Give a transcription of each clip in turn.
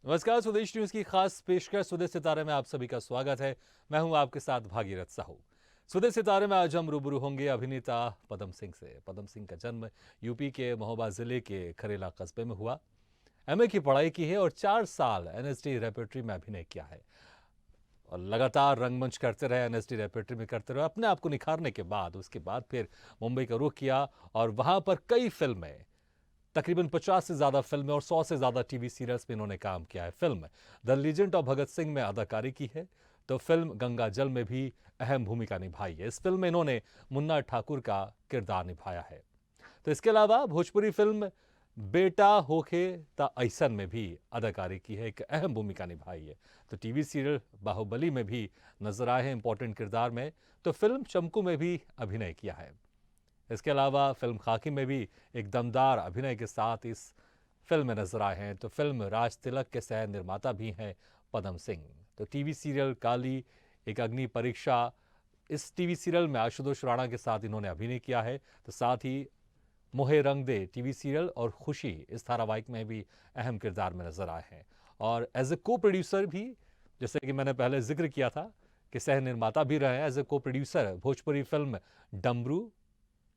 नमस्कार। स्वदेश न्यूज की खास पेशकश स्वदेश सितारे में आप सभी का स्वागत है। मैं हूं आपके साथ भागीरथ साहू। स्वदेश सितारे में आज हम रूबरू होंगे अभिनेता पदम सिंह से। पदम सिंह का जन्म यूपी के महोबा जिले के खरेला कस्बे में हुआ। एमए की पढ़ाई की है और 4 साल एनएसडी रेपर्टरी में अभिनय किया है और लगातार रंगमंच करते रहे, एनएसडी रेपर्टरी में करते रहे। अपने आप को निखारने के बाद उसके बाद फिर मुंबई का रुख किया और वहां पर कई फिल्में, तकरीबन 50 से ज्यादा फिल्में और 100 से ज्यादा टीवी सीरियल्स में इन्होंने काम किया है। Film the legend of Bhagat Singh में अदाकारी की है, तो फिल्म गंगा जल में भी अहम भूमिका निभाई है। इस फिल्म में इन्होंने मुन्ना ठाकुर का किरदार निभाया है। तो इसके अलावा भोजपुरी फिल्म बेटा होके ता ऐसन में भी अदाकारी की है, एक अहम भूमिका निभाई है। तो टीवी सीरियल बाहुबली में भी नजर आए हैं इंपॉर्टेंट किरदार में। तो फिल्म चमकू में भी अभिनय किया है। इसके अलावा फिल्म खाकी में भी एक दमदार अभिनय के साथ इस फिल्म में नजर आए हैं। तो फिल्म राज तिलक के सह निर्माता भी हैं पदम सिंह। तो टीवी सीरियल काली, एक अग्नि परीक्षा, इस टीवी सीरियल में आशुतोष राणा के साथ इन्होंने अभिनय किया है। तो साथ ही मोहे रंग दे टीवी सीरियल और खुशी इस धारावाहिक में भी अहम किरदार में नजर आए हैं। और एज ए को प्रोड्यूसर भी, जैसे कि मैंने पहले जिक्र किया था कि सह निर्माता भी रहे हैं। एज ए को प्रोड्यूसर भोजपुरी फिल्म डमरू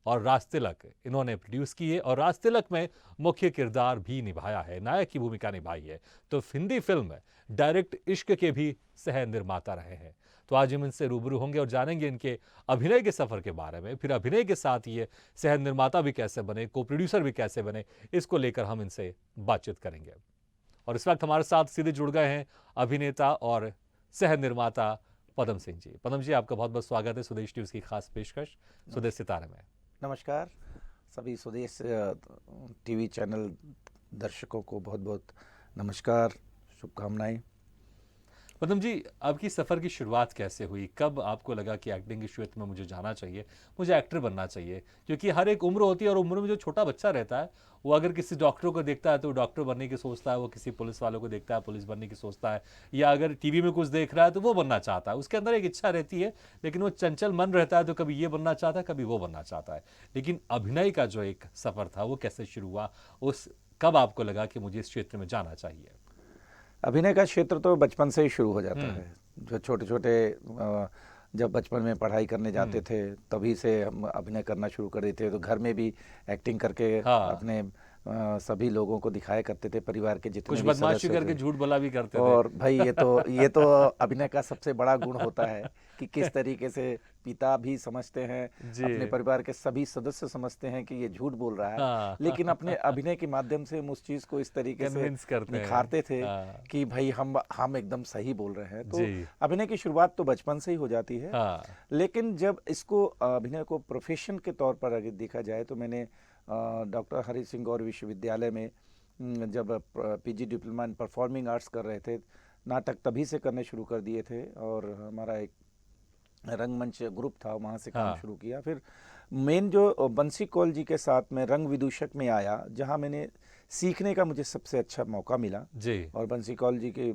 और राज तिलक इन्होंने प्रोड्यूस की है और राज तिलक में मुख्य किरदार भी निभाया है, नायक की भूमिका निभाई है। तो हिंदी फिल्म डायरेक्ट इश्क के भी सह निर्माता रहे हैं। तो आज हम इनसे रूबरू होंगे और जानेंगे इनके अभिनय के सफर के बारे में। फिर अभिनय के साथ ये सह निर्माता भी कैसे बने, को प्रोड्यूसर भी कैसे बने, इसको लेकर हम इनसे बातचीत करेंगे। और इस वक्त हमारे साथ सीधे जुड़ गए हैं अभिनेता और सह निर्माता पदम सिंह जी। पदम जी, आपका बहुत बहुत स्वागत है स्वदेश न्यूज की खास पेशकश स्वदेश सितारे में। नमस्कार। सभी स्वदेश टीवी चैनल दर्शकों को बहुत बहुत नमस्कार, शुभकामनाएं। पदम जी, आपकी सफ़र की शुरुआत कैसे हुई? कब आपको लगा कि एक्टिंग के क्षेत्र में मुझे जाना चाहिए, मुझे एक्टर बनना चाहिए? क्योंकि हर एक उम्र होती है और उम्र में जो छोटा बच्चा रहता है वो अगर किसी डॉक्टर को देखता है तो डॉक्टर बनने की सोचता है, वो किसी पुलिस वालों को देखता है पुलिस बनने की सोचता है, या अगर टीवी में कुछ देख रहा है तो वो बनना चाहता है। उसके अंदर एक इच्छा रहती है, लेकिन वो चंचल मन रहता है, तो कभी ये बनना चाहता है, कभी वो बनना चाहता है। लेकिन अभिनय का जो एक सफ़र था वो कैसे शुरू हुआ? उस कब आपको लगा कि मुझे इस क्षेत्र में जाना चाहिए? अभिनय का क्षेत्र तो बचपन से ही शुरू हो जाता हम्म। है। जो छोटे छोटे जब बचपन में पढ़ाई करने जाते थे तभी से हम अभिनय करना शुरू कर देते थे। तो घर में भी एक्टिंग करके हाँ, अपने सभी लोगों को दिखाया करते थे, परिवार के जितने कुछ भी बदमाशी सदस्य करके थे। झूठ बोला भी करते थे। और भाई ये तो अभिनय का सबसे बड़ा गुण होता है कि किस तरीके से पिता भी समझते हैं, जी। अपने परिवार के सभी सदस्य समझते हैं कि ये झूठ बोल रहा है, हाँ। लेकिन अपने अभिनय के माध्यम से हम उस चीज़ को इस तरीके से कन्विंस करते हैं। निखारते थे हाँ। कि भाई हम एकदम सही बोल रहे हैं। तो जी। अभिनय की शुरुआत तो बचपन से ही हो जाती है। हाँ। लेकिन जब इसको अभिनय को प्रोफेशन के तौर पर अगर देखा जाए तो मैंने डॉक्टर हरि सिंह गौर विश्वविद्यालय में जब PG diploma in performing arts कर रहे थे, नाटक तभी से करने शुरू कर दिए थे। और हमारा एक रंगमंच ग्रुप था, वहाँ से काम हाँ। शुरू किया। फिर मेन जो बंसी कौल जी के साथ में रंग विदूषक में आया, जहाँ सीखने का मुझे सबसे अच्छा मौका मिला। जी। और बंसी कौल जी की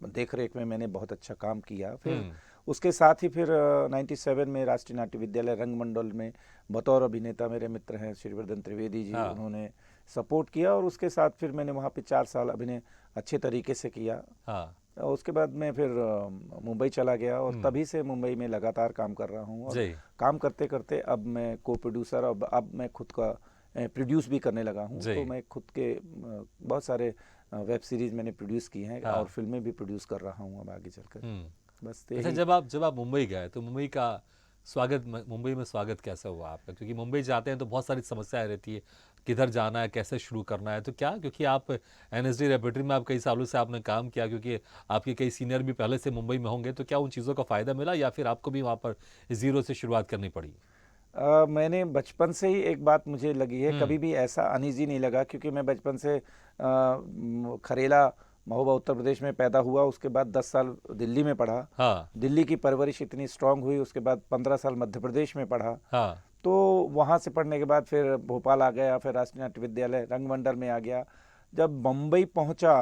देख रेख में मैंने बहुत अच्छा काम किया। फिर हम्म। उसके साथ ही फिर 97 में राष्ट्रीय नाट्य विद्यालय रंगमंडल में बतौर अभिनेता मेरे मित्र हैं श्रीवर्धन त्रिवेदी जी, हाँ। उन्होंने सपोर्ट किया। और उसके साथ फिर मैंने वहाँ पे 4 साल अभिनय अच्छे तरीके से किया। हाँ। और उसके बाद मैं फिर मुंबई चला गया और हम्म। तभी से मुंबई में लगातार काम कर रहा हूँ। और जी। काम करते करते अब मैं को प्रोड्यूसर, अब मैं खुद का प्रोड्यूस भी करने लगा हूँ। जी। तो मैं खुद के बहुत सारे वेब सीरीज़ मैंने प्रोड्यूस की हैं हाँ। और फिल्में भी प्रोड्यूस कर रहा हूँ अब आगे चलकर। बस अच्छा, यही। जब आप मुंबई गए तो मुंबई का स्वागत, मुंबई में स्वागत कैसा हुआ आपका? क्योंकि मुंबई जाते हैं तो बहुत सारी समस्याएं रहती है, किधर जाना है, कैसे शुरू करना है। तो क्या, क्योंकि आप एनएसडी रेपर्टरी में आप कई सालों से आपने काम किया, क्योंकि आपके कई सीनियर भी पहले से मुंबई में होंगे, तो क्या उन चीज़ों का फ़ायदा मिला या फिर आपको भी वहाँ पर ज़ीरो से शुरुआत करनी पड़ी? मैंने बचपन से ही एक बात मुझे लगी है, हम्म। कभी भी ऐसा अनईजी नहीं लगा, क्योंकि मैं बचपन से खरेला महोबा उत्तर प्रदेश में पैदा हुआ। उसके बाद 10 साल दिल्ली में पढ़ा। हाँ। दिल्ली की परवरिश इतनी स्ट्रांग हुई। उसके बाद 15 साल मध्य प्रदेश में पढ़ा। हाँ। तो वहाँ से पढ़ने के बाद फिर भोपाल आ गया, फिर राष्ट्रीय नाट्य विद्यालय रंगमंडल में आ गया। जब बम्बई पहुँचा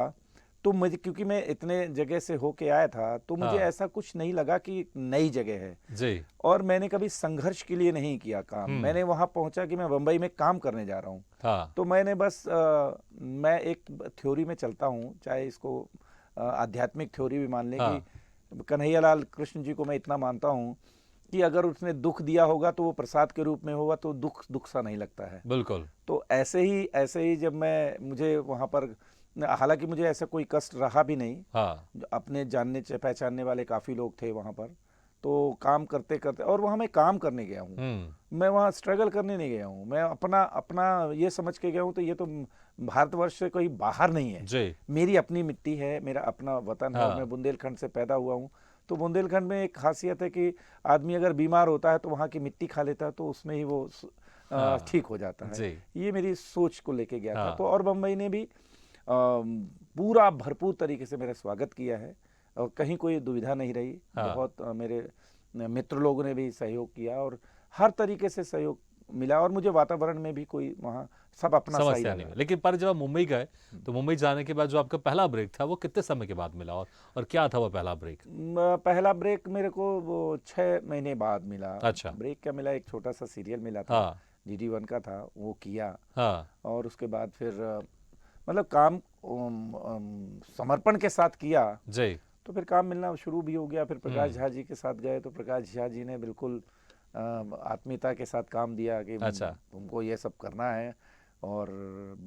तो मुझे, क्योंकि मैं इतने जगह से होके आया था, तो मुझे हाँ। ऐसा कुछ नहीं लगा कि नई जगह है। जी। और मैंने कभी संघर्ष के लिए नहीं किया काम। मैंने वहां पहुंचा कि मैं बम्बई में काम करने जा रहा हूँ। हाँ। तो मैंने बस मैं एक थ्योरी में चलता हूँ, चाहे इसको आध्यात्मिक थ्योरी भी मान लें, कि हाँ। कन्हैयालाल कृष्ण जी को मैं इतना मानता हूँ कि अगर उसने दुख दिया होगा तो वो प्रसाद के रूप में होगा, तो दुख दुख सा नहीं लगता है। बिल्कुल। तो ऐसे ही जब मुझे वहाँ पर, हालांकि मुझे ऐसा कोई कष्ट रहा भी नहीं, हाँ। अपने जानने पहचानने वाले काफ़ी लोग थे वहाँ पर। तो काम करते करते, और वहाँ मैं काम करने गया हूँ, मैं वहाँ स्ट्रगल करने नहीं गया हूँ। मैं अपना अपना ये समझ के गया हूँ, तो ये तो भारतवर्ष से कोई बाहर नहीं है, जी। मेरी अपनी मिट्टी है, मेरा अपना वतन है, और मैं हाँ। बुंदेलखंड से पैदा हुआ हूँ। तो बुंदेलखंड में एक खासियत है कि आदमी अगर बीमार होता है तो वहाँ की मिट्टी खा लेता है, तो उसमें ही वो हाँ। ठीक हो जाता है। जी। ये मेरी सोच को लेके गया था। तो हाँ। और बम्बई ने भी पूरा भरपूर तरीके से मेरा स्वागत किया है, और कहीं कोई दुविधा नहीं रही। हाँ। बहुत मेरे मित्र लोगों ने भी सहयोग किया, और हर तरीके से सहयोग मिला, और मुझे वातावरण में भी कोई वहाँ सब अपना सा ही समस्या नहीं लगा। हुई। लेकिन पर जब आप मुंबई गए तो मुंबई जाने के बाद जो आपका पहला ब्रेक था वो कितने समय के बाद मिला, और क्या था वो पहला ब्रेक? पहला ब्रेक मेरे को वो 6 महीने बाद मिला। अच्छा। ब्रेक क्या मिला, एक छोटा सा सीरियल मिला था, हाँ। DD1 का था, वो किया। हाँ। और उसके बाद फिर मतलब काम समर्पण के साथ किया, जी। तो फिर काम मिलना शुरू भी हो गया। फिर प्रकाश हम्म। झा जी के साथ गए, तो प्रकाश झा जी ने बिल्कुल आत्मीयता के साथ काम दिया कि अच्छा। तुमको ये सब करना है, और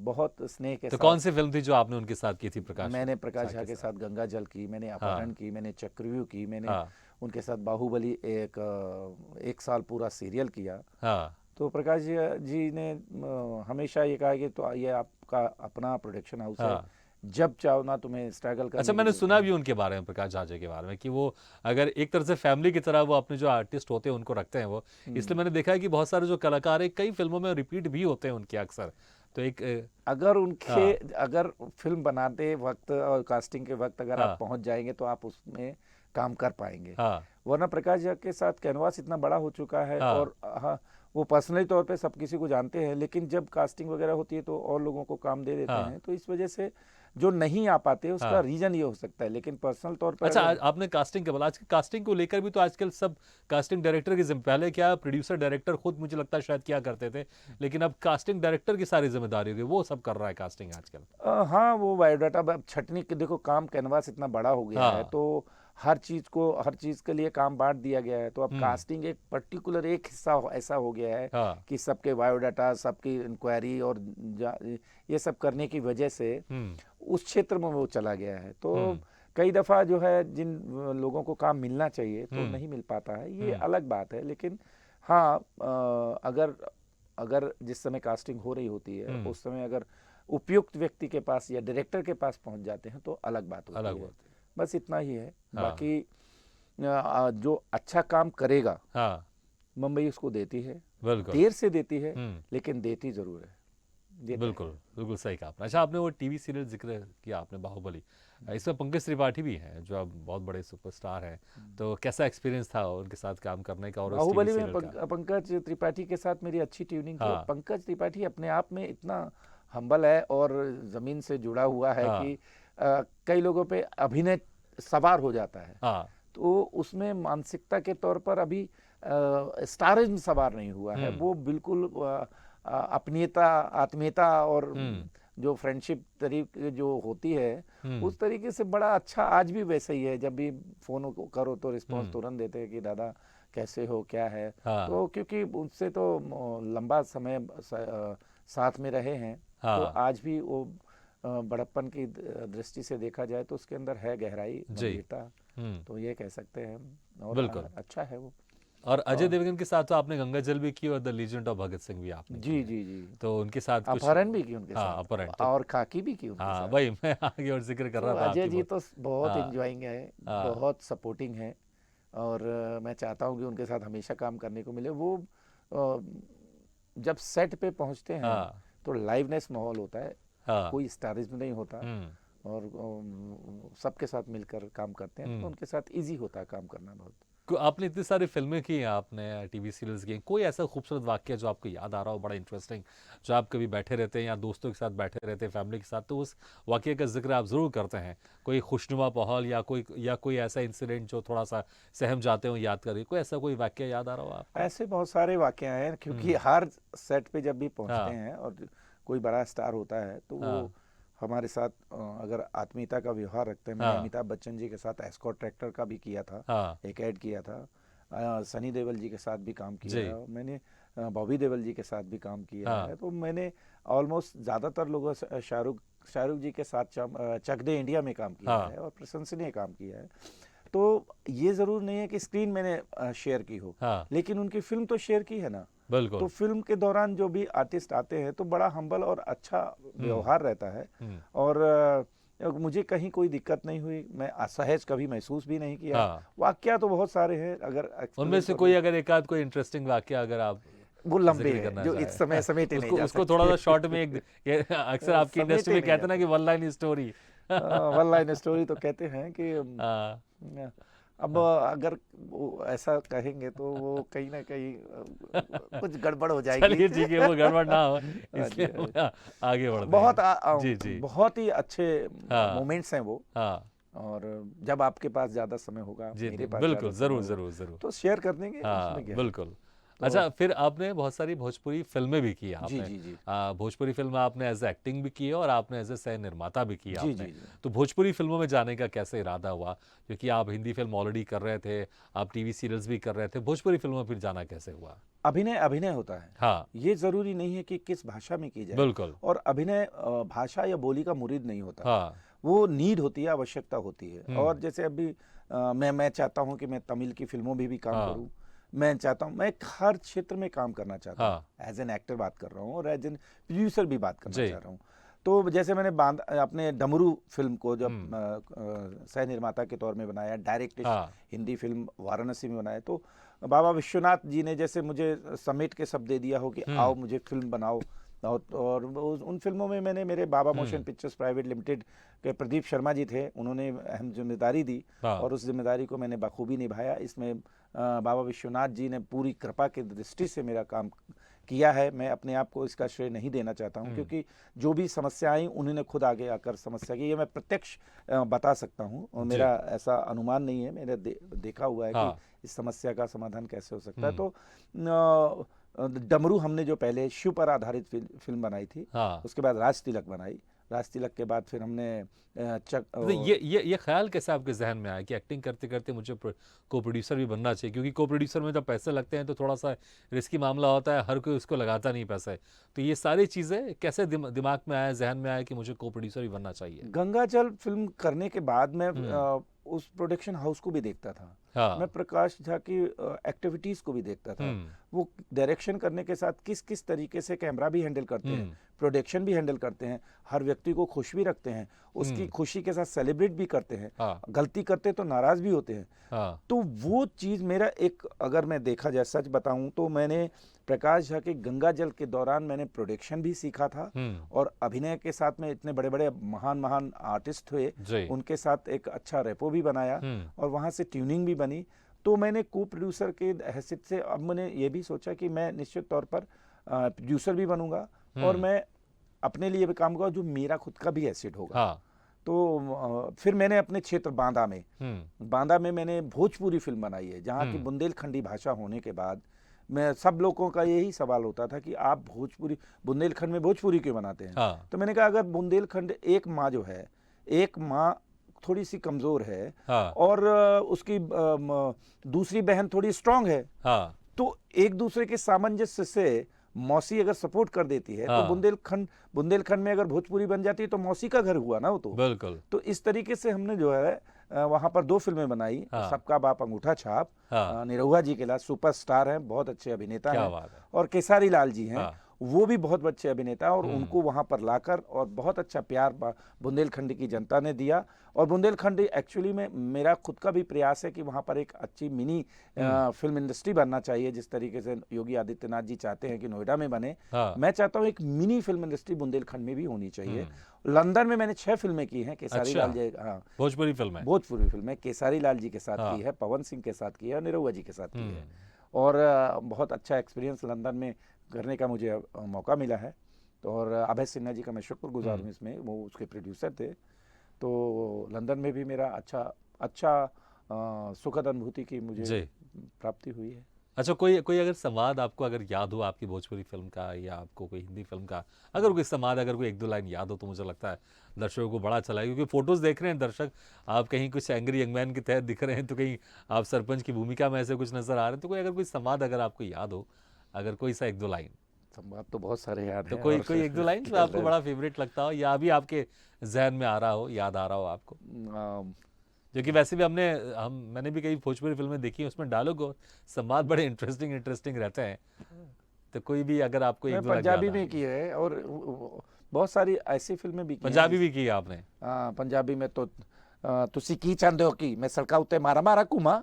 बहुत स्नेह के तो साथ। कौन सी फिल्म थी जो आपने उनके साथ की थी, प्रकाश मैंने प्रकाश झा झा के के साथ? साथ गंगा जल की, मैंने अपहरण हाँ। की, मैंने चक्रव्यूह की, मैंने हाँ। उनके साथ बाहुबली एक साल पूरा सीरियल किया। हाँ। तो प्रकाश जी ने हमेशा ये कहा कि तो ये आपका अपना प्रोडक्शन हाउस है, हाँ। जब चाहो ना तुम्हें स्ट्रगल अच्छा, करने की मैंने जरूरत सुना नहीं। भी उनके बारे में, प्रकाश झा जी के बारे में, कि वो अगर एक तरह से फैमिली की तरह वो अपने जो आर्टिस्ट होते हैं उनको रखते हैं वो। इसलिए मैंने देखा है कि बहुत सारे जो कलाकार हैं कई फिल्मों में रिपीट भी होते हैं उनके अक्सर। तो एक अगर हाँ। अगर फिल्म बनाते वक्त और कास्टिंग के वक्त अगर आप हाँ। पहुंच जाएंगे, तो आप उसमें काम कर पाएंगे। हाँ। वरना प्रकाश झा के साथ कैनवास इतना बड़ा हो चुका है, हाँ। और हाँ, वो पर्सनली तौर पे सब किसी को जानते हैं, लेकिन जब कास्टिंग वगैरह होती है तो और लोगों को काम दे देते हाँ। हैं। तो इस वजह से जो नहीं आ पाते उसका हाँ। रीजन ये हो सकता है, लेकिन पर्सनल तौर पर अच्छा, अगर आपने कास्टिंग का बोला, आज की कास्टिंग को लेकर भी तो आजकल सब कास्टिंग डायरेक्टर की पहले क्या प्रोड्यूसर डायरेक्टर खुद मुझे लगता है शायद किया करते थे, लेकिन अब कास्टिंग डायरेक्टर की सारी जिम्मेदारी होगी, वो सब कर रहा है कास्टिंग आजकल। हाँ, वो बायोडाटा अब छटनी के, देखो काम कैनवास इतना बड़ा हो गया है, हाँ। तो हर चीज के लिए काम बांट दिया गया है। तो अब कास्टिंग एक पर्टिकुलर एक हिस्सा ऐसा हो गया है हाँ। कि सबके बायोडाटा, सबकी इंक्वायरी और ये सब करने की वजह से उस क्षेत्र में वो चला गया है। तो कई दफ़ा जो है जिन लोगों को काम मिलना चाहिए तो नहीं मिल पाता है, ये अलग बात है। लेकिन हाँ, अगर अगर जिस समय कास्टिंग हो रही होती है उस समय अगर उपयुक्त व्यक्ति के पास या डायरेक्टर के पास पहुंच जाते हैं तो अलग बात होती अलग है। बात बस इतना ही है। हाँ। बाकी जो अच्छा काम करेगा हाँ। मुंबई उसको देती है, बिल्कुल। देर से देती है, लेकिन देती जरूर है, देता है। बिल्कुल बिल्कुल सही कहा आपने। अच्छा, आपने वो टीवी सीरियल जिक्र किया आपने, बाहुबली, इसमें पंकज त्रिपाठी भी हैं जो अब बहुत बड़े सुपरस्टार हैं, तो कैसा एक्सपीरियंस था उनके साथ काम करने का और उस टीवी बाहुबली में सीरियल का? पंकज त्रिपाठी के साथ मेरी अच्छी ट्यूनिंग थी। और हाँ। पंकज त्रिपाठी अपने आप में इतना हम्बल है और जमीन से जुड़ा हुआ है हाँ। कि कई लोगों पे अभिनय सवार हो जाता है। हाँ। तो उसमें मानसिकता के तौर पर अभी स्टारिज्म सवार नहीं हुआ है। वो बिल्कुल अपनीयता, आत्मीयता और जो फ्रेंडशिप तरीके जो होती है उस तरीके से बड़ा अच्छा आज भी वैसा ही है। जब भी फोन करो तो रिस्पांस तुरंत देते हैं कि दादा कैसे हो, क्या है। हाँ। तो क्योंकि उनसे तो लंबा समय साथ में रहे हैं, तो हाँ। आज भी वो बड़प्पन की दृष्टि से देखा जाए तो उसके अंदर है गहराई, जी। गंभीरता, तो ये कह सकते हैं हम। और बिल्कुल। अच्छा है वो। और अजय और देवगन के साथ तो आपने गंगा जल भी की और the legend of Bhagat Singh भी आपने की जी है। जी जी, तो उनके साथ कुछ अपहरण भी की उनके हाँ, साथ, अपहरण तो और खाकी भी की उनके हाँ, साथ। वही मैं आगे और जिक्र कर तो रहा था अजय आपकी जी बहुत। तो बहुत हाँ। इंजॉइंग है, हाँ। बहुत सपोर्टिंग है, और मैं चाहता हूँ कि उनके साथ हमेशा काम करने को मिले। वो अ, जब सेट पे पहुँचते हैं हाँ। तो लाइवनेस माहौल होता है, हाँ। कोई स्टारिज्म नहीं होता, और सबके साथ मिलकर काम करते हैं, तो उनके साथ इजी होता है काम करना बहुत। आपने इतनी सारी फिल्में की हैं, आपने टीवी सीरियल्स की हैं, कोई ऐसा खूबसूरत वाक्य जो आपको याद आ रहा हो, बड़ा इंटरेस्टिंग, जो आप कभी बैठे रहते हैं या दोस्तों के साथ बैठे रहते हैं, फैमिली के साथ, तो उस वाक्य का जिक्र आप ज़रूर करते हैं? कोई खुशनुमा माहौल या कोई ऐसा इंसिडेंट जो थोड़ा सा सहम जाते हो, याद करिए, कोई ऐसा कोई वाक्य याद आ रहा हो आपको? ऐसे बहुत सारे वाक़या हैं क्योंकि हम्म। हर सेट पे जब भी पहुँचते हाँ। हैं और कोई बड़ा स्टार होता है तो वो हाँ। हमारे साथ अगर आत्मीयता का व्यवहार रखते हैं। मैंने हाँ। अमिताभ बच्चन जी के साथ एस्कॉर्ट ट्रैक्टर का भी किया था, हाँ। एक ऐड किया था। सनी देओल जी के साथ भी काम किया जी। है और मैंने बॉबी देओल जी के साथ भी काम किया हाँ। है। तो मैंने ऑलमोस्ट ज़्यादातर लोगों से शाहरुख जी के साथ चक दे इंडिया में काम किया हाँ। है और प्रशंसनीय काम किया है। तो ये ज़रूर नहीं है कि स्क्रीन मैंने शेयर की हो, हाँ। लेकिन उनकी फ़िल्म तो शेयर की है ना। तो बिल्कुल। फ़िल्म के दौरान जो भी आर्टिस्ट आते हैं तो बड़ा हम्बल और अच्छा हम्म। व्यवहार रहता है। हम्म। और मुझे कहीं कोई दिक्कत नहीं हुई, मैं असहज कभी महसूस भी नहीं किया। हाँ। वाक़या तो बहुत सारे हैं, अगर उनमें एक्सप्लेन से कोई करूँ अगर एक आध कोई इंटरेस्टिंग वाक्य अगर आप वो लंबे जिक्र हैं करना जो इस समय चाहें समेटे नहीं उसको जा उसको थोड़ा सा सकते। शॉर्ट में एक ये अक्सर आपकी इंडस्ट्री समेटे में नहीं कहते जा हैं ना कि सकते। One line story. One line story तो कहते हैं कि हाँ। अब हाँ। अगर वो ऐसा कहेंगे तो वो कहीं ना कहीं कुछ गड़बड़ हो जाएगी। चलिए ठीक है, वो गड़बड़ ना हो हाँ जी, इसलिए हाँ हम जी। आगे बढ़ते बहुत हैं। जी जी। बहुत ही अच्छे हाँ। मोमेंट्स हैं वो। हाँ। और जब आपके पास ज़्यादा समय होगा, जी मेरे जी, पास ज़्यादा बिल्कुल, समय ज़रूर होगा, ज़रूर ज़रूर। तो शेयर कर देंगे, हाँ, उसमें क्या है। बिल्कुल। तो अच्छा, फिर आपने बहुत सारी भोजपुरी फ़िल्में भी की हैं जी आपने। जी जी भोजपुरी फ़िल्म आपने एज़ एक्टिंग भी की है और आपने एज़ अ सह निर्माता भी की है जी आपने। जी जी। तो भोजपुरी फ़िल्मों में जाने का कैसे इरादा हुआ? क्योंकि आप हिंदी फ़िल्म ऑलरेडी कर रहे थे, आप टीवी सीरियल्स भी कर रहे थे, भोजपुरी फ़िल्मों में फिर जाना कैसे हुआ? अभिनय अभिनय होता है। हाँ, ये ज़रूरी नहीं है कि किस भाषा में की जाए। बिल्कुल। और अभिनय भाषा या बोली का मुरीद नहीं होता। हाँ। वो नीड होती है, आवश्यकता होती है। हुँ। और जैसे अभी मैं चाहता हूँ कि मैं तमिल की फ़िल्मों में भी काम हाँ। करूँ। मैं चाहता हूँ, मैं हर क्षेत्र में काम करना चाहता हूँ। हाँ। एज़ एन एक्टर बात कर रहा हूँ और एज़ एन प्रोड्यूसर भी बात करना जी। चाह रहा हूँ। तो जैसे मैंने अपने डमरू फ़िल्म को जब हुँ। सह निर्माता के तौर में बनाया, डायरेक्ट हाँ। हिंदी फ़िल्म वाराणसी में बनाया, तो बाबा विश्वनाथ जी ने जैसे मुझे समेट के शब्द दे दिया हो कि हुँ। आओ मुझे फ़िल्म बनाओ। उन फिल्मों में मैंने मेरे बाबा मोशन हुँ। पिक्चर्स प्राइवेट लिमिटेड के प्रदीप शर्मा जी थे, उन्होंने अहम जिम्मेदारी दी हाँ। और उस जिम्मेदारी को मैंने बखूबी निभाया। इसमें बाबा विश्वनाथ जी ने पूरी कृपा की दृष्टि से मेरा काम किया है। मैं अपने आप को इसका श्रेय नहीं देना चाहता हूं, हुँ। क्योंकि जो भी समस्या आई उन्होंने खुद आगे आकर समस्या की, ये मैं प्रत्यक्ष बता सकता हूं और जी। मेरा ऐसा अनुमान नहीं है, मैंने देखा हुआ है कि हाँ। इस समस्या का समाधान कैसे हो सकता है। हुँ। तो डमरू हमने जो पहले शिव पर आधारित फिल्म बनाई थी, हाँ। उसके बाद राज तिलक बनाई। राज तिलक के बाद फिर हमने तो ये ख़्याल कैसे आपके ज़हन में आया कि एक्टिंग करते-करते मुझे को प्रोड्यूसर भी बनना चाहिए? क्योंकि को प्रोड्यूसर में जब पैसे लगते हैं तो थोड़ा-सा रिस्की मामला होता है, हर कोई उसको लगाता नहीं पैसे। तो ये सारी चीज़ें कैसे दिमाग में आया, ज़हन में आया कि मुझे को प्रोड्यूसर भी बनना चाहिए? गंगाजल फिल्म करने के बाद मैं हुँ। उस प्रोडक्शन हाउस को भी देखता था। हाँ। मैं प्रकाश झा की एक्टिविटीज़ को भी देखता था। हुँ। वो डायरेक्शन करने के साथ किस किस तरीके से कैमरा भी हैंडल करते हैं, हुँ। प्रोडक्शन भी हैंडल करते हैं, हर व्यक्ति को खुश भी रखते हैं, उसकी हुँ। खुशी के साथ सेलिब्रेट भी करते हैं, हाँ। गलती करते तो नाराज़ भी होते हैं। हाँ। तो वो चीज़ मेरा एक, अगर मैं देखा जाए सच बताऊं तो मैंने प्रकाश झा के गंगाजल के दौरान मैंने प्रोडक्शन भी सीखा था हुँ। और अभिनय के साथ में इतने बड़े बड़े महान महान आर्टिस्ट हुए, जी। उनके साथ एक अच्छा रेपो भी बनाया हुँ। और वहाँ से ट्यूनिंग भी बनी। तो मैंने को प्रोड्यूसर के हैसियत से अब मैंने ये भी सोचा कि मैं निश्चित तौर पर प्रोड्यूसर भी बनूंगा और हुँ। मैं अपने लिए भी काम करूँगा जो मेरा खुद का भी एसेट होगा। हाँ। तो फिर मैंने अपने क्षेत्र बांदा में मैंने भोजपुरी फिल्म बनाई है, जहाँ की हुँ। बुंदेलखंडी भाषा होने के बाद मैं सब लोगों का यही सवाल होता था कि आप बुंदेलखंड में भोजपुरी क्यों बनाते हैं। हाँ। तो मैंने कहा अगर बुंदेलखंड एक माँ जो है, एक माँ थोड़ी सी कमज़ोर है हाँ। और उसकी दूसरी बहन थोड़ी स्ट्रांग है, हाँ। तो एक दूसरे के सामंजस्य से मौसी अगर सपोर्ट कर देती है तो हाँ। बुंदेलखंड में अगर भोजपुरी बन जाती है तो मौसी का घर हुआ ना वो। बिल्कुल। तो इस तरीके से हमने जो है वहाँ पर 2 फिल्में बनाई। हाँ। सबका बाप अंगूठा छाप, हाँ। निरहुआ जी के साथ सुपरस्टार हैं, बहुत अच्छे अभिनेता क्या हैं, बात है। और केसारी लाल जी हैं। हाँ। वो भी बहुत अच्छे अभिनेता और हम्म। उनको वहां पर लाकर और बहुत अच्छा प्यार बुंदेलखंड की जनता ने दिया। और बुंदेलखंड एक्चुअली में मेरा खुद का भी प्रयास है कि वहां पर एक अच्छी मिनी फिल्म इंडस्ट्री बनना चाहिए, जिस तरीके से योगी आदित्यनाथ जी चाहते हैं कि नोएडा में बने। हाँ। मैं चाहता हूं एक मिनी फिल्म इंडस्ट्री बुंदेलखंड में भी होनी चाहिए। हम्म। लंदन में मैंने 6 फिल्में की हैं, केसारी अच्छा। लाल जी, हाँ भोजपुरी फिल्म है। भोजपुरी फिल्में केसारी लाल जी के साथ हाँ। की है, पवन सिंह के साथ की है और निरहुआ जी के साथ की है। हम्म। और बहुत अच्छा एक्सपीरियंस लंदन में करने का मुझे मौका मिला है। तो और अभय सिन्हा जी का मैं शुक्रगुजार हूँ इसमें, वो उसके प्रोड्यूसर थे। तो लंदन में भी मेरा अच्छा सुखद अनुभूति की मुझे जी। प्राप्ति हुई है। अच्छा, कोई कोई अगर संवाद आपको अगर याद हो आपकी भोजपुरी फिल्म का, या आपको कोई हिंदी फिल्म का अगर कोई संवाद, अगर कोई 1-2 लाइन याद हो, तो मुझे लगता है दर्शकों को बड़ा अच्छा लगेगा। क्योंकि फोटोज देख रहे हैं दर्शक, आप कहीं कुछ एंग्री यंग मैन के तहत दिख रहे हैं, तो कहीं आप सरपंच की भूमिका में ऐसे कुछ नजर आ रहे हैं। तो कोई अगर कोई संवाद अगर आपको याद हो, अगर कोई सा 1-2 लाइन, संवाद तो बहुत सारे याद तो हैं कोई और कोई 1-2 लाइन जो आपको बड़ा फेवरेट लगता हो, या अभी आपके जहन में आ रहा हो, याद आ रहा हो आपको, जो कि वैसे भी मैंने भी कई भोजपुरी फिल्में देखी हैं, उसमें डायलॉग और संवाद बड़े इंटरेस्टिंग रहते हैं। तो कोई भी अगर आपको मैं 1-2 लाइन पंजाबी याद आ में की है और बहुत सारी ऐसी फिल्में भी की हैं पंजाबी भी की है आपने? हाँ, पंजाबी में तो तुसी की चाहते हो कि मैं सड़का उत्ते मारा मारा घूमा,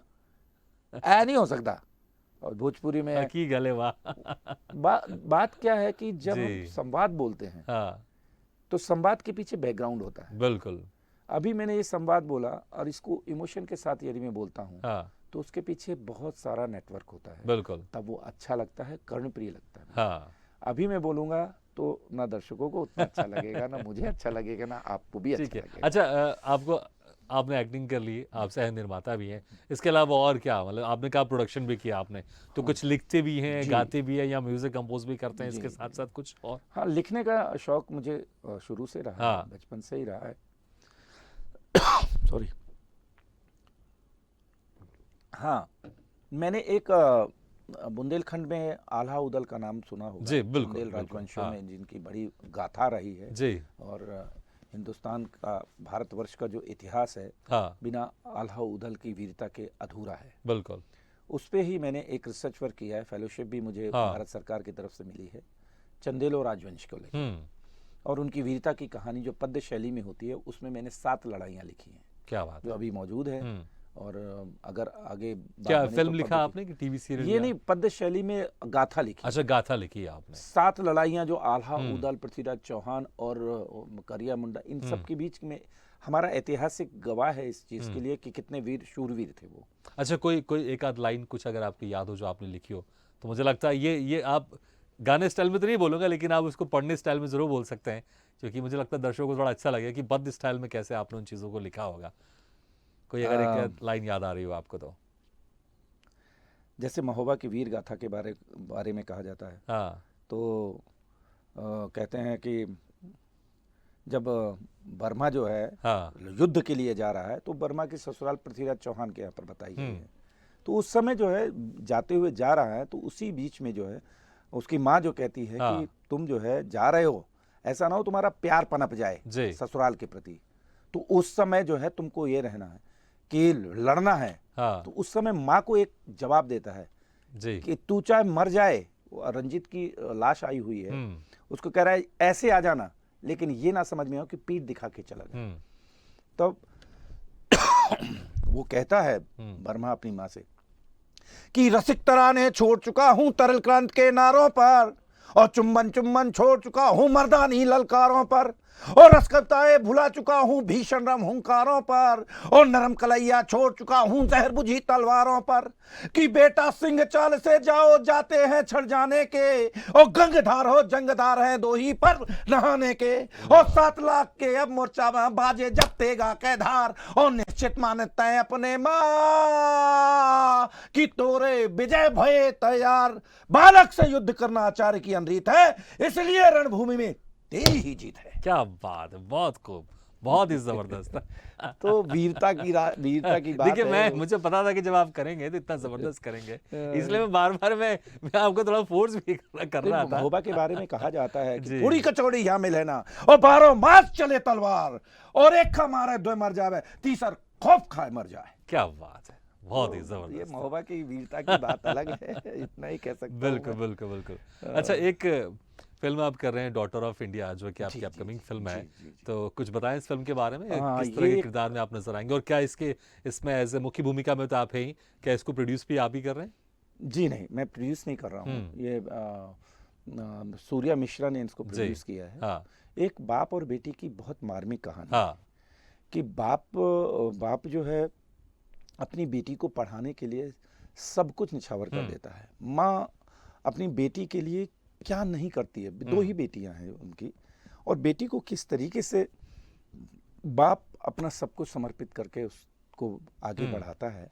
ऐ नहीं हो सकता। और भोजपुरी में की गले वाह। बात क्या है कि जब जी। हम संवाद बोलते हैं हाँ, तो संवाद के पीछे बैकग्राउंड होता है। बिल्कुल। अभी मैंने ये संवाद बोला और इसको इमोशन के साथ यदि मैं बोलता हूँ हाँ, तो उसके पीछे बहुत सारा नेटवर्क होता है, बिल्कुल। तब वो अच्छा लगता है, कर्णप्रिय लगता है। हाँ, अभी मैं बोलूंगा तो ना दर्शकों को उतना अच्छा लगेगा, ना मुझे अच्छा लगेगा, ना आपको भी अच्छा ठीक है। लगेगा। अच्छा, आपने एक्टिंग कर ली, आप सह निर्माता भी हैं, इसके अलावा और क्या, मतलब आपने कहा प्रोडक्शन भी किया आपने, तो कुछ लिखते भी हैं, जी। गाते भी हैं, या म्यूजिक कंपोज भी करते हैं जी, इसके साथ साथ कुछ और? हाँ, लिखने का शौक मुझे शुरू से रहा हाँ। है, बचपन से ही रहा है। सॉरी। हाँ, मैंने एक बुंदेलखंड में आल्हा उदल का नाम सुना होगा। जी, बिल्कुल, बुंदेल बिल्कुल, राजवंशों हाँ। में जिनकी बड़ी गाथा रही है जी। और हिंदुस्तान का, भारतवर्ष का जो इतिहास है, हाँ, बिना आल्हा उदल की वीरता के अधूरा है। बिल्कुल। उस पे ही मैंने एक रिसर्च वर्क किया है, फेलोशिप भी मुझे हाँ। भारत सरकार की तरफ से मिली है, चंदेलो राजवंश को लेकर। और उनकी वीरता की कहानी जो पद्य शैली में होती है, उसमें मैंने 7 लड़ाइयाँ लिखी हैं क्या बात जो है। अभी मौजूद है। और अगर आगे बात क्या बने फिल्म तो लिखा पद्य आपने कि टीवी सीरियल? ये नहीं, पद्य शैली में गाथा लिखी। अच्छा, गाथा लिखी है आपने। 7 लड़ाइयाँ जो आल्हा उदल, पृथ्वीराज चौहान और करिया मुंडा, इन सब के बीच में हमारा ऐतिहासिक गवाह है इस चीज के लिए कि कितने वीर शूरवीर थे वो। अच्छा, कोई एक आध लाइन कुछ अगर आपकी याद हो जो आपने लिखी हो, तो मुझे लगता है ये आप गाने स्टाइल में तो नहीं बोलूंगा, लेकिन आप उसको पढ़ने स्टाइल में जरूर बोल सकते हैं, क्योंकि मुझे लगता है दर्शकों को थोड़ा अच्छा लगेगा कि पद्य स्टाइल में कैसे आपने उन चीजों को लिखा होगा। कोई अगर एक लाइन याद आ रही हो आपको तो? जैसे महोबा की वीर गाथा के बारे में कहा जाता है। हाँ। तो कहते हैं कि जब बर्मा जो है हाँ। युद्ध के लिए जा रहा है, तो बर्मा की ससुराल पृथ्वीराज चौहान के यहाँ पर बताई गई है। तो उस समय जो है जाते हुए जा रहा है, तो उसी बीच में जो है उसकी माँ जो कहती है कि तुम जो है जा रहे हो, ऐसा ना हो तुम्हारा प्यार पनप जाए ससुराल के प्रति। तो उस समय जो है तुमको ये रहना है कि लड़ना है। तो उस समय माँ को एक जवाब देता है कि तू चाहे मर जाए, रंजीत की लाश आई हुई है, उसको कह रहा है ऐसे आ जाना, लेकिन ये ना समझ में आओ कि पीठ दिखा के चला गया। तब वो कहता है बर्मा अपनी माँ से कि रसिक तराने छोड़ चुका हूं तरल क्रांत के नारों पर, और चुम्बन चुम्बन छोड़ चुका हूं मर्दानी ललकारों पर, और रसकताए भुला चुका हूं भीषण रम हुंकारों पर, और नरम कलैया छोड़ चुका हूं जहर बुझी तलवारों पर, कि बेटा सिंह चाल से जाओ जाते हैं छड़ जाने के, और गंगधार हो जंगधार है दो ही पर नहाने के, और 7 लाख के अब मोर्चा बाजे जब तेगा कैधार, और निश्चित मानता है अपने मां कि तोरे विजय भये तैयार, बालक से युद्ध करना आचार्य की अनरीत है, इसलिए रणभूमि में तेरी ही जीत है। क्या बात है, बहुत खूब, बहुत ही जबरदस्त। तो वीरता की बात देखिए, है। मुझे पता था कि जब आप करेंगे तो इतना जबरदस्त करेंगे, इसलिए मैं बार बार मैं आपको थोड़ा फोर्स भी कर रहा था। महोबा के बारे में कहा जाता है कि पूरी कचौड़ी यहाँ में लेना, और 12 मास चले तलवार, और एक खा मारे 2 मर जावे, तीसर खौफ खाए मर जाए। क्या बात है, बहुत ही जबरदस्त। ये महोबा की वीरता की बात अलग है, इतना ही कह सकता हूं। बिल्कुल बिल्कुल बिल्कुल। अच्छा, एक फिल्म आप कर रहे हैं डॉटर ऑफ इंडिया, जो कि आपकी जी, अपकमिंग जी, फिल्म है। जी, जी, जी। तो कुछ बताएं इस फिल्म के बारे में, किस तरह ये के एक किरदार में आप नजर आएंगे, और क्या इसमें एज ए मुख्य भूमिका में तो आप हैं ही, क्या इसको प्रोड्यूस भी आप ही कर रहे हैं? जी नहीं, मैं प्रोड्यूस नहीं कर रहा हूँ। हम्म। ये सूर्या मिश्रा ने इसको जी। प्रोड्यूस किया है। हाँ। एक बाप और बेटी की बहुत मार्मिक कहानी है हाँ। कि बाप जो है अपनी बेटी को पढ़ाने के लिए सब कुछ निछावर कर देता है। माँ अपनी बेटी के लिए क्या नहीं करती है। दो ही बेटियां हैं उनकी, और बेटी को किस तरीके से बाप अपना सब कुछ समर्पित करके उसको आगे बढ़ाता है,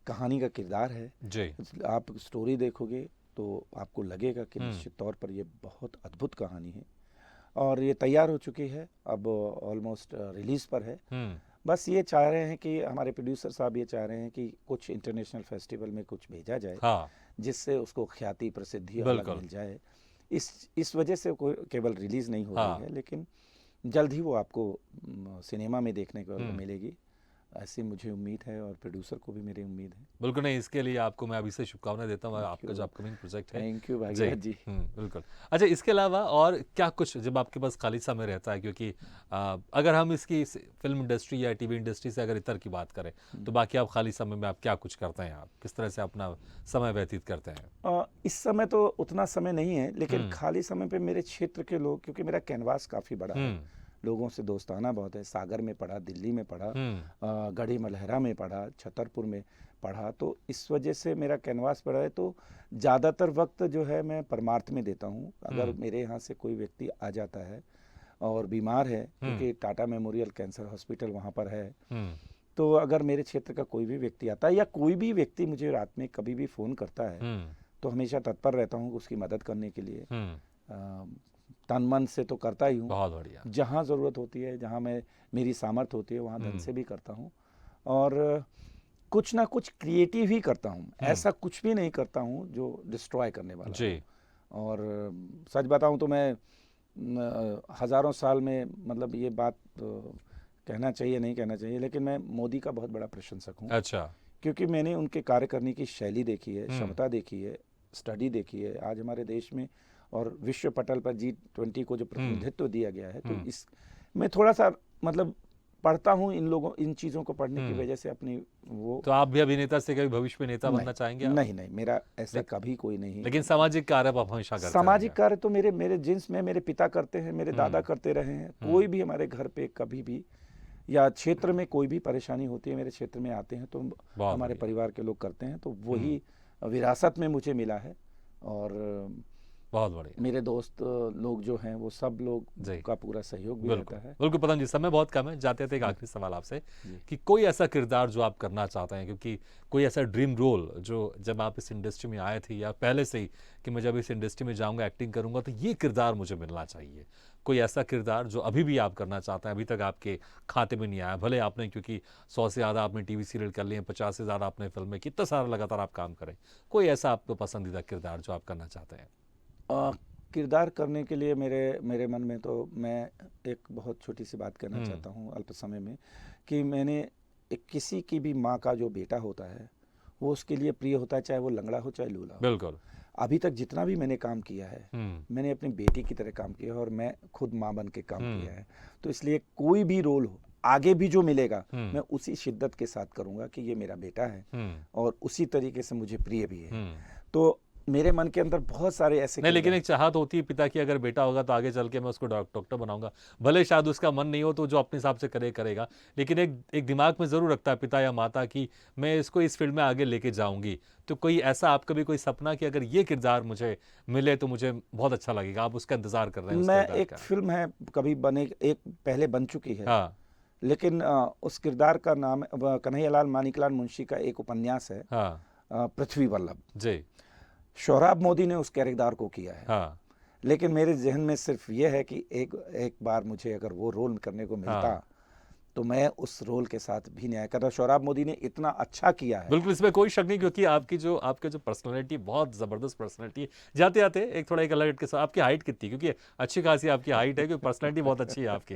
कहानी का किरदार है। जी। आप स्टोरी देखोगे तो आपको लगेगा कि निश्चित तौर पर ये बहुत अद्भुत कहानी है, और ये तैयार हो चुकी है, अब ऑलमोस्ट रिलीज पर है। बस ये चाह रहे हैं कि हमारे प्रोड्यूसर साहब ये चाह रहे हैं कि कुछ इंटरनेशनल फेस्टिवल में कुछ भेजा जाए, हाँ। जिससे उसको ख्याति प्रसिद्धि अलग बिल्कुल। मिल जाए। इस वजह से कोई केवल रिलीज नहीं हो हाँ। रही है, लेकिन जल्द ही वो आपको सिनेमा में देखने को मिलेगी, ऐसी मुझे उम्मीद है, और प्रोड्यूसर को भी मेरी उम्मीद है। बिल्कुल, नहीं, इसके लिए आपको मैं अभी से शुभकामनाएं देता हूँ, आपका जो अपकमिंग प्रोजेक्ट है। थैंक यू भागीरथ जी। बिल्कुल। अच्छा, इसके अलावा और क्या कुछ जब आपके पास खाली समय रहता है, क्योंकि अगर हम इसकी फिल्म इंडस्ट्री या टीवी इंडस्ट्री से अगर इतर की बात करें, तो बाकी आप खाली समय में आप क्या कुछ करते हैं, आप किस तरह से अपना समय व्यतीत करते हैं? इस समय तो उतना समय नहीं है, लेकिन खाली समय पे मेरे क्षेत्र के लोग, क्योंकि मेरा कैनवास काफ़ी बड़ा है, लोगों से दोस्ताना बहुत है। सागर में पढ़ा, दिल्ली में पढ़ा, गढ़ी मलहरा में पढ़ा, छतरपुर में पढ़ा, तो इस वजह से मेरा कैनवास बड़ा है। तो ज़्यादातर वक्त जो है मैं परमार्थ में देता हूँ। अगर मेरे यहाँ से कोई व्यक्ति आ जाता है और बीमार है, क्योंकि टाटा मेमोरियल कैंसर हॉस्पिटल वहाँ पर है, तो अगर मेरे क्षेत्र का कोई भी व्यक्ति आता है, या कोई भी व्यक्ति मुझे रात में कभी भी फ़ोन करता है, तो हमेशा तत्पर रहता हूँ उसकी मदद करने के लिए। तन मन से तो करता ही हूँ, बहुत बढ़िया। जहाँ ज़रूरत होती है, जहाँ मेरी सामर्थ्य होती है, वहाँ धन से भी करता हूँ, और कुछ ना कुछ क्रिएटिव ही करता हूँ। ऐसा कुछ भी नहीं करता हूँ जो डिस्ट्रॉय करने वाला जी। और सच बताऊँ तो मैं हज़ारों साल में, मतलब ये बात कहना चाहिए नहीं कहना चाहिए, लेकिन मैं मोदी का बहुत बड़ा प्रशंसक हूँ। अच्छा। क्योंकि मैंने उनके कार्य करने की शैली देखी है, क्षमता देखी है, स्टडी देखी है। आज हमारे देश में और विश्व पटल पर G20 को जो प्रतिनिधित्व दिया गया है, तो इस मैं थोड़ा सा मतलब पढ़ता हूँ इन चीज़ों को पढ़ने की वजह से अपनी वो। तो आप भी अभिनेता से कभी भविष्य में नेता बनना चाहेंगे? नहीं, मेरा ऐसा कभी कोई नहीं। लेकिन सामाजिक कार्य आप हमेशा करते हैं? सामाजिक कार्य तो मेरे जिन्स में मेरे पिता करते हैं, मेरे दादा करते रहे हैं। कोई भी हमारे घर पे कभी भी या क्षेत्र में कोई भी परेशानी होती है, मेरे क्षेत्र में आते हैं, तो हमारे परिवार के लोग करते हैं, तो वही विरासत में मुझे मिला है। और बहुत बढ़िया। मेरे दोस्त लोग जो हैं, वो सब लोग का पूरा सहयोग भी रहता है। बिल्कुल पदम जी, समय बहुत कम है, जाते थे एक आखिरी सवाल आपसे कि कोई ऐसा किरदार जो आप करना चाहते हैं, क्योंकि कोई ऐसा ड्रीम रोल जो जब आप इस इंडस्ट्री में आए थे, या पहले से ही कि मैं जब इस इंडस्ट्री में जाऊंगा, एक्टिंग करूंगा, तो ये किरदार मुझे मिलना चाहिए, कोई ऐसा किरदार जो अभी भी आप करना चाहते हैं, अभी तक आपके खाते में नहीं आया, भले आपने क्योंकि 100 से ज़्यादा आपने टीवी सीरियल कर लिए, 50 से ज़्यादा आपने फिल्में, कितना सारा लगातार आप काम करें, कोई ऐसा आपको पसंदीदा किरदार जो आप करना चाहते हैं? किरदार करने के लिए मेरे मन में, तो मैं एक बहुत छोटी सी बात कहना चाहता हूँ अल्प समय में, कि मैंने किसी की भी माँ का जो बेटा होता है, वो उसके लिए प्रिय होता है, चाहे वो लंगड़ा हो चाहे लूला हो। बिल्कुल। अभी तक जितना भी मैंने काम किया है, मैंने अपनी बेटी की तरह काम किया है, और मैं खुद माँ बन के काम किया है। तो इसलिए कोई भी रोल हो, आगे भी जो मिलेगा, मैं उसी शिद्दत के साथ करूँगा कि ये मेरा बेटा है, और उसी तरीके से मुझे प्रिय भी है। तो मेरे मन के अंदर बहुत सारे ऐसे नहीं, लेकिन एक चाहत होती है पिता की, अगर बेटा होगा तो आगे चल के मैं उसको डॉक्टर बनाऊंगा, भले शायद उसका मन नहीं हो, तो जो अपने हिसाब से करेगा, लेकिन एक दिमाग में जरूर रखता है पिता या माता की मैं इसको इस फील्ड में आगे लेके जाऊंगी। तो कोई ऐसा आपका भी कोई सपना कि अगर ये किरदार मुझे मिले तो मुझे बहुत अच्छा लगेगा, आप उसका इंतजार कर रहे हैं? मैं एक फिल्म है कभी बने, एक पहले बन चुकी है, हाँ, लेकिन उस किरदार का नाम कन्हैयालाल मानिकलाल मुंशी का एक उपन्यास है, हाँ, पृथ्वी वल्लभ जी। सोहराब मोदी ने उस किरदार को किया है। हाँ। लेकिन मेरे जहन में सिर्फ ये है कि एक बार मुझे अगर वो रोल करने को मिलता, तो मैं उस रोल के साथ भी न्याय करता। सोहराब मोदी ने इतना अच्छा किया है। बिल्कुल, इसमें कोई शक नहीं, क्योंकि आपकी जो पर्सनालिटी बहुत जबरदस्त पर्सनालिटी है। जाते आते एक थोड़ा एक अलग के साथ, आपकी हाइट कितनी, क्योंकि अच्छी खासी आपकी हाइट है, क्योंकि पर्सनालिटी बहुत अच्छी है आपकी।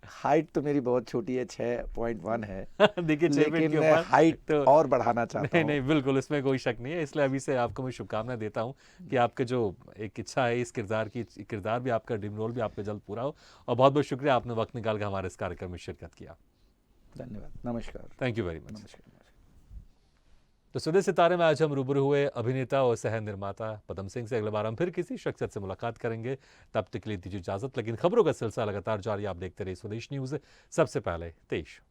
हाइट तो मेरी बहुत छोटी है, 6.1 है, देखिए 6 फीट लेकिन के मैं ऊपर हाइट तो और बढ़ाना चाहता नहीं हूँ। नहीं बिल्कुल इसमें कोई शक नहीं है, इसलिए अभी से आपको मैं शुभकामनाएं देता हूँ कि आपके जो एक इच्छा है इस किरदार भी आपका ड्रीम रोल भी आपका जल्द पूरा हो। और बहुत बहुत शुक्रिया आपने वक्त निकाल कर हमारे इस कार्यक्रम में शिरकत किया। धन्यवाद, नमस्कार। Thank you very much. नमस्कार। तो सुबह सितारे में आज हम रूबरू हुए अभिनेता और सह निर्माता पदम सिंह से। अगली बार हम फिर किसी शख्सियत से मुलाकात करेंगे, तब तक के लिए दीजिए इजाजत। लेकिन खबरों का सिलसिला लगातार जारी, आप देखते रहिए स्वदेश न्यूज, सबसे पहले देश।